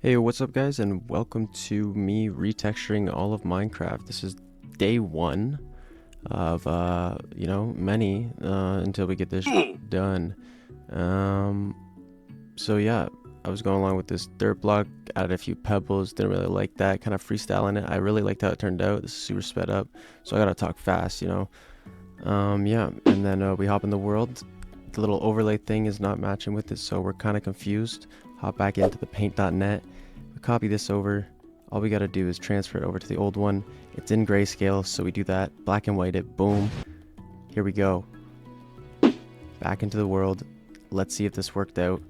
Hey, what's up guys, and welcome to me retexturing all of Minecraft. This is day one of, many, until we get this done. So yeah, I was going along with this dirt block, added a few pebbles, didn't really like that, kind of freestyling it. I really liked how it turned out. This is super sped up, so I gotta talk fast, yeah, and then we hop in the world. The little overlay thing is not matching with it, so we're kind of confused. Hop back into the paint.net. Copy this over. All we gotta do is transfer it over to the old one. It's in grayscale, so we do that. Black and white it. Boom. Here we go. Back into the world. Let's see if this worked out.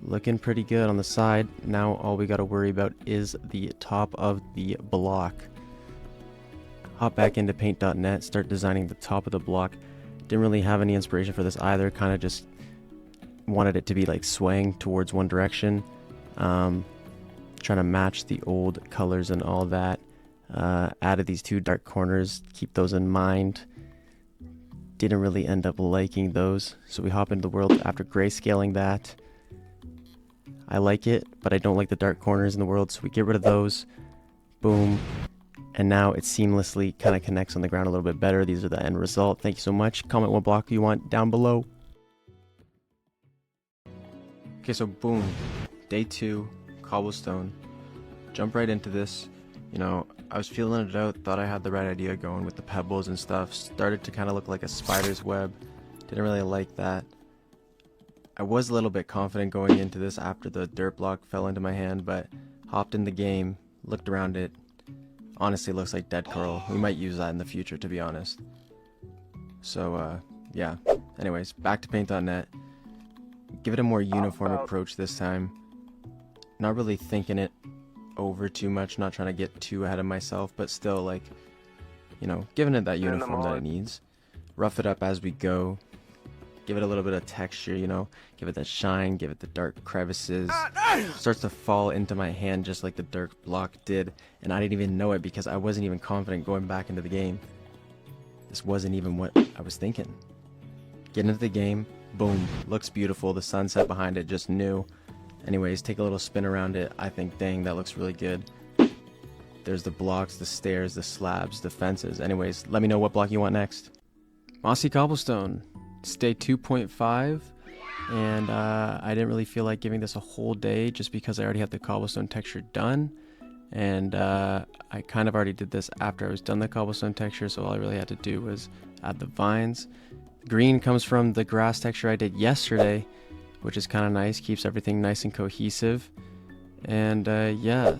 Looking pretty good on the side. Now all we gotta worry about is the top of the block. Hop back into paint.net. Start designing the top of the block. Didn't really have any inspiration for this either. Kind of just wanted it to be like swaying towards one direction. Trying to match the old colors and all that. Added these two dark corners, keep those in mind. Didn't really end up liking those, so we hop into the world after grayscaling that. I like it, but I don't like the dark corners in the world, so we get rid of those. Boom. And now it seamlessly kind of connects on the ground a little bit better. These are the end result. Thank you so much. Comment what block you want down below. Okay, so boom. Day 2. Cobblestone. Jump right into this. I was feeling it out, thought I had the right idea going with the pebbles and stuff. Started to kind of look like a spider's web. Didn't really like that. I was a little bit confident going into this after the dirt block fell into my hand, but hopped in the game, looked around it. Honestly, looks like dead coral. We might use that in the future, to be honest. So, yeah. Anyways, back to paint.net. Give it a more uniform approach this time. Not really thinking it over too much, not trying to get too ahead of myself, but still like, giving it that uniform that it needs. Rough it up as we go. Give it a little bit of texture, give it that shine, give it the dark crevices. Starts to fall into my hand just like the dirt block did, and I didn't even know it because I wasn't even confident going back into the game. This wasn't even what I was thinking. Get into the game, boom, looks beautiful, the sunset behind it, just new. Anyways, take a little spin around it. I think, dang, that looks really good. There's the blocks, the stairs, the slabs, the fences. Anyways, let me know what block you want next. Mossy Cobblestone. It's day 2.5, and I didn't really feel like giving this a whole day just because I already had the cobblestone texture done. And I kind of already did this after I was done the cobblestone texture, so all I really had to do was add the vines. Green comes from the grass texture I did yesterday, which is kind of nice, keeps everything nice and cohesive. And yeah,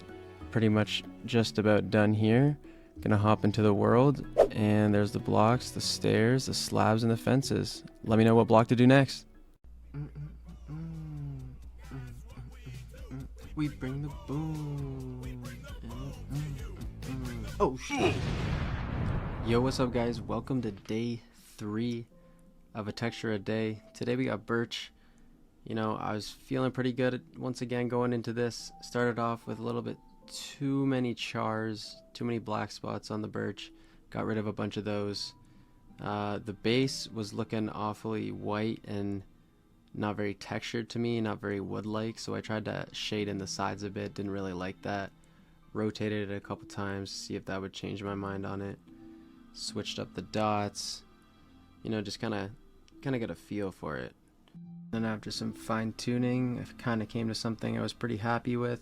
pretty much just about done here. Gonna hop into the world, and there's the blocks, the stairs, the slabs, and the fences. Let me know what block to do next. We bring the boom. Oh shit. Yo, what's up guys? Welcome to day 3 of a texture a day. Today we got birch. I was feeling pretty good once again going into this. Started off with a little bit too many chars, too many black spots on the birch. Got rid of a bunch of those. The base was looking awfully white and not very textured to me, not very wood-like, so I tried to shade in the sides a bit. Didn't really like that. Rotated it a couple times to see if that would change my mind on it. Switched up the dots. Just kind of get a feel for it. Then after some fine-tuning, I kind of came to something I was pretty happy with.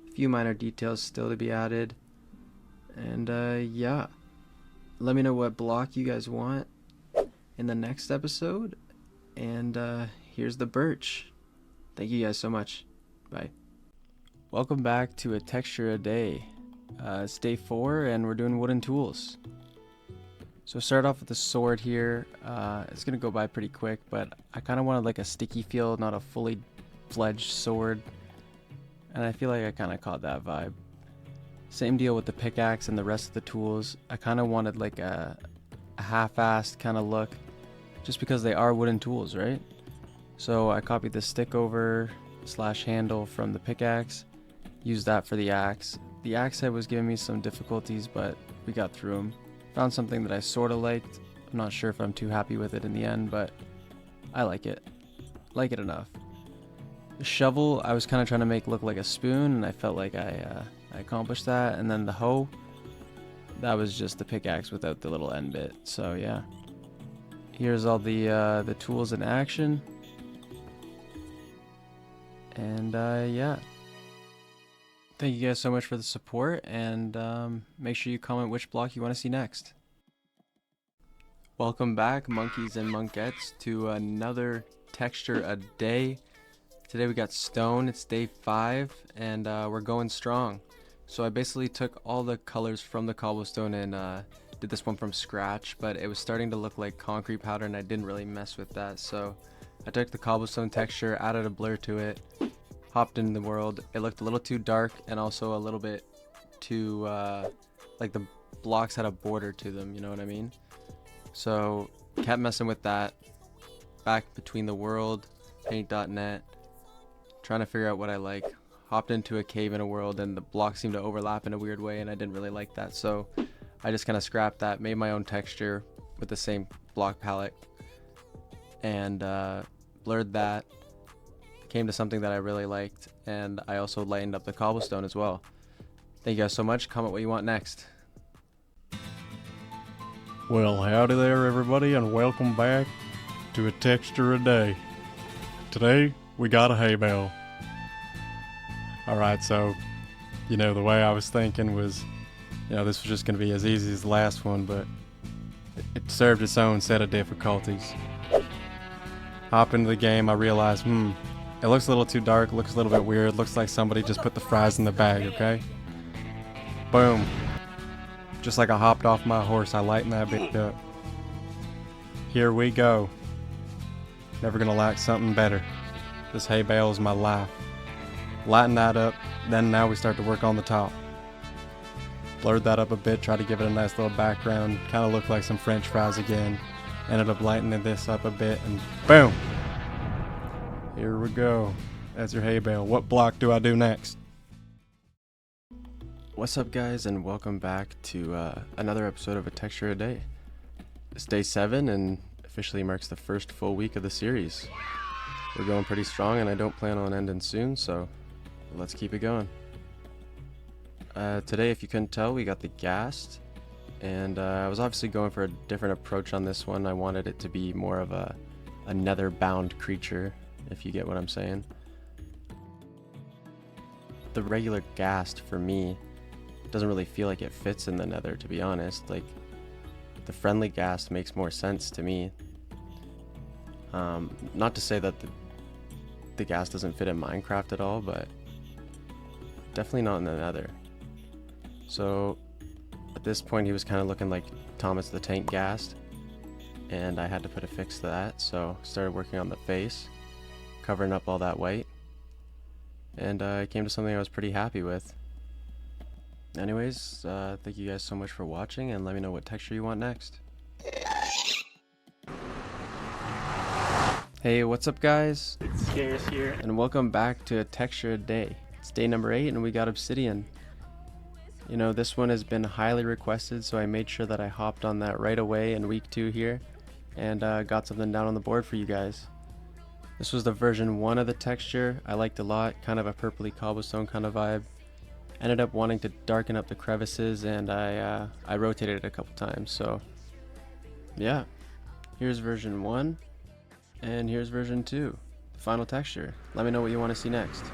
A few minor details still to be added. And yeah, let me know what block you guys want in the next episode. And here's the birch. Thank you guys so much. Bye. Welcome back to a texture a day. It's day 4 and we're doing wooden tools. So start off with the sword here. It's gonna go by pretty quick, but I kind of wanted like a sticky feel, not a fully fledged sword. And I feel like I kind of caught that vibe. Same deal with the pickaxe and the rest of the tools. I kind of wanted like a half-assed kind of look, just because they are wooden tools, right? So I copied the stick over / handle from the pickaxe, used that for the axe. The axe head was giving me some difficulties, but we got through them. Found something that I sort of liked. I'm not sure if I'm too happy with it in the end, but I like it. Like it enough. The shovel, I was kind of trying to make look like a spoon, and I felt like I accomplished that. And then the hoe, that was just the pickaxe without the little end bit. So yeah, here's all the tools in action. And yeah, thank you guys so much for the support, and make sure you comment which block you want to see next. Welcome back, monkeys and monkettes, to another texture a day. Today we got stone. It's day 5, and we're going strong. So I basically took all the colors from the cobblestone and did this one from scratch, but it was starting to look like concrete powder, and I didn't really mess with that. So I took the cobblestone texture, added a blur to it, hopped into the world. It looked a little too dark, and also a little bit too like the blocks had a border to them, you know what I mean? So kept messing with that, back between the world, paint.net, trying to figure out what I like. Hopped into a cave in a world, and the blocks seemed to overlap in a weird way, and I didn't really like that. So I just kind of scrapped that, made my own texture with the same block palette, and blurred that. Came to something that I really liked, and I also lightened up the cobblestone as well. Thank you guys so much. Comment what you want next. Well, howdy there everybody, and welcome back to a texture a day. Today we got a hay bale. Alright, so the way I was thinking was this was just going to be as easy as the last one, but it served its own set of difficulties. Hop into the game, I realized it looks a little too dark, looks a little bit weird, looks like somebody just put the fries in the bag, okay? Boom. Just like I hopped off my horse, I lightened that bitch up. Here we go. Never gonna lack something better. This hay bale is my life. Lighten that up, then now we start to work on the top. Blurred that up a bit, try to give it a nice little background, kind of look like some french fries again. Ended up lightening this up a bit, and boom! Here we go. That's your hay bale. What block do I do next? What's up, guys, and welcome back to another episode of A Texture a Day. It's day 7 and officially marks the first full week of the series. We're going pretty strong, and I don't plan on ending soon, so let's keep it going. Today, if you couldn't tell, we got the ghast, and I was obviously going for a different approach on this one. I wanted it to be more of a nether-bound creature, if you get what I'm saying. The regular ghast, for me, doesn't really feel like it fits in the nether, to be honest. Like, the friendly ghast makes more sense to me. Not to say that the ghast doesn't fit in Minecraft at all, but definitely not in the nether. So at this point he was kind of looking like Thomas the Tank Ghast, and I had to put a fix to that, so started working on the face, covering up all that white, and I came to something I was pretty happy with. Anyways, thank you guys so much for watching, and let me know what texture you want next. Hey, what's up, guys? It's Scarce here. And welcome back to A Texture a Day. It's day number 8, and we got obsidian. This one has been highly requested, so I made sure that I hopped on that right away in week 2 here, and got something down on the board for you guys. This was the version 1 of the texture. I liked a lot, kind of a purpley cobblestone kind of vibe. Ended up wanting to darken up the crevices, and I rotated it a couple times, so yeah. Here's version 1, and here's version 2, the final texture. Let me know what you want to see next.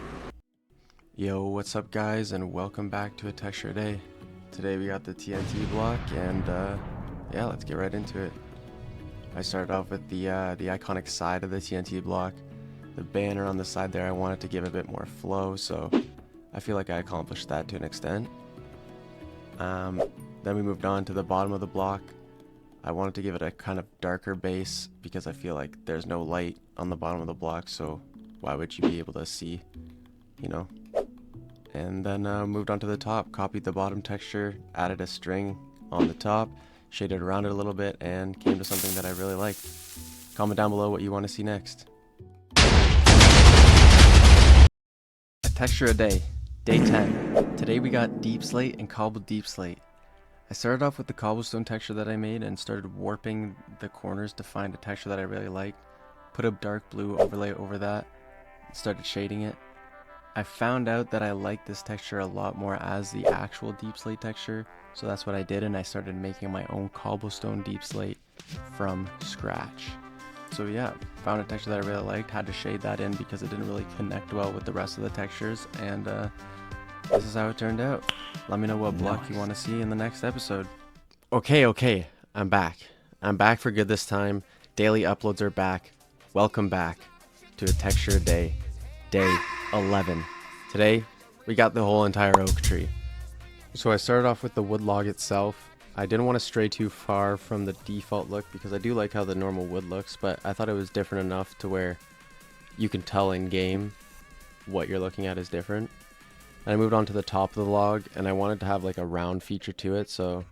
Yo, what's up, guys, and welcome back to A Texture a Day. Today we got the TNT block, and yeah, let's get right into it. I started off with the iconic side of the TNT block. The banner on the side there, I wanted to give a bit more flow, so I feel like I accomplished that to an extent. Then we moved on to the bottom of the block. I wanted to give it a kind of darker base because I feel like there's no light on the bottom of the block, so why would you be able to see, And then moved on to the top, copied the bottom texture, added a string on the top, shaded around it a little bit, and came to something that I really liked. Comment down below what you want to see next. A Texture a Day, day 10. Today we got deep slate and cobbled deep slate. I started off with the cobblestone texture that I made and started warping the corners to find a texture that I really liked. Put a dark blue overlay over that. started shading it. I found out that I like this texture a lot more as the actual deep slate texture, so that's what I did, and I started making my own cobblestone deep slate from scratch. So yeah, found a texture that I really liked, had to shade that in because it didn't really connect well with the rest of the textures, and this is how it turned out. Let me know what block you want to see in the next episode. Okay, I'm back. I'm back for good this time. Daily uploads are back. Welcome back to a texture a day. Day 11. Today, we got the whole entire oak tree. So I started off with the wood log itself. I didn't want to stray too far from the default look because I do like how the normal wood looks, but I thought it was different enough to where you can tell in game what you're looking at is different. And I moved on to the top of the log, and I wanted to have like a round feature to it, so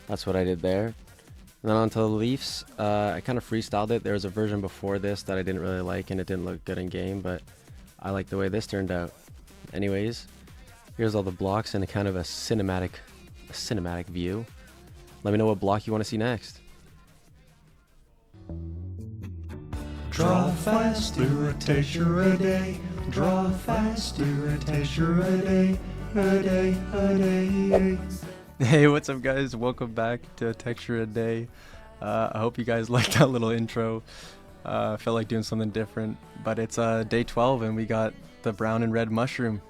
that's what I did there. And then onto the leaves, I kind of freestyled it. There was a version before this that I didn't really like, and it didn't look good in game, but I like the way this turned out. Anyways, here's all the blocks in a kind of a cinematic view. Let me know what block you want to see next. Draw fast, do a texture a day. Draw fast, do a texture a day. A day, a day. Hey, what's up guys? Welcome back to Texture a Day. I hope you guys liked that little intro. I felt like doing something different, but it's day 12 and we got the brown and red mushroom.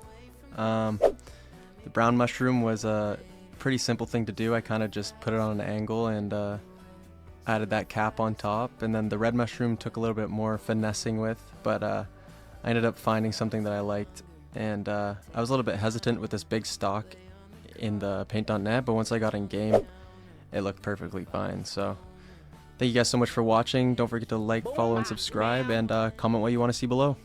The brown mushroom was a pretty simple thing to do. I kind of just put it on an angle and added that cap on top, and then the red mushroom took a little bit more finessing with, but I ended up finding something that I liked, and I was a little bit hesitant with this big stalk in the paint.net, but once I got in game, it looked perfectly fine. So thank you guys so much for watching. Don't forget to like, follow, and subscribe, and comment what you want to see below.